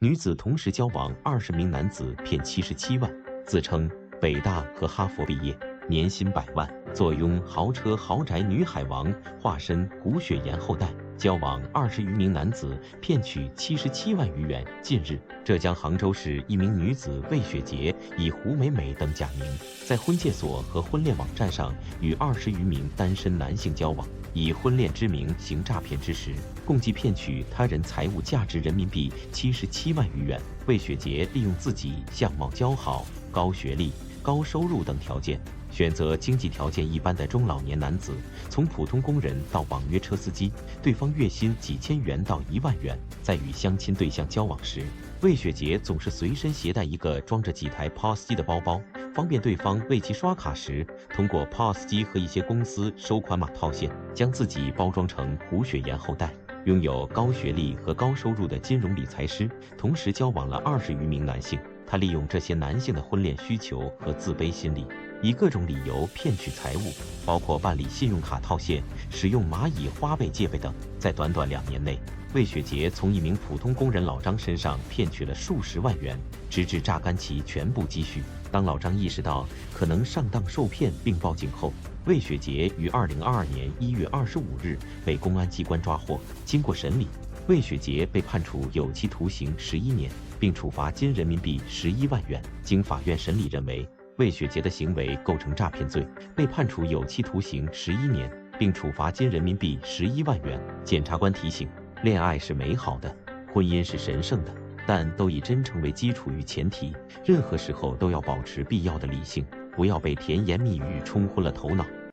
女子同时交往20名男子，骗77万，自称北大和哈佛毕业，年薪100万，坐拥豪车豪宅女海王，化身胡雪岩后代，交往20余名男子，骗取77万余元。近日，浙江杭州市一名女子魏雪洁以胡美美等假名，在婚介所和婚恋网站上与20余名单身男性交往，以婚恋之名行诈骗之实，共计骗取他人财物价值人民币77万余元。魏雪洁利用自己相貌姣好、高学历、高收入等条件，选择经济条件一般的中老年男子，从普通工人到网约车司机，对方月薪几千元到1万元。在与相亲对象交往时，魏雪洁总是随身携带一个装着几台 POS 机的包包，方便对方为其刷卡时，通过 POS 机和一些公司收款码套现，将自己包装成胡雪岩后代，拥有高学历和高收入的金融理财师，同时交往了20余名男性。他利用这些男性的婚恋需求和自卑心理，以各种理由骗取财物，包括办理信用卡套现、使用蚂蚁花呗借呗等。在短短2年内，魏雪洁从一名普通工人老张身上骗取了数十万元，直至榨干其全部积蓄。当老张意识到可能上当受骗并报警后，魏雪洁于2022年1月25日被公安机关抓获。经过审理，魏雪洁被判处有期徒刑11年，并处罚金人民币11万元。经法院审理认为，魏雪洁的行为构成诈骗罪，被判处有期徒刑11年，并处罚金人民币11万元。检察官提醒，恋爱是美好的，婚姻是神圣的，但都以真诚为基础与前提，任何时候都要保持必要的理性，不要被甜言蜜语冲昏了头脑。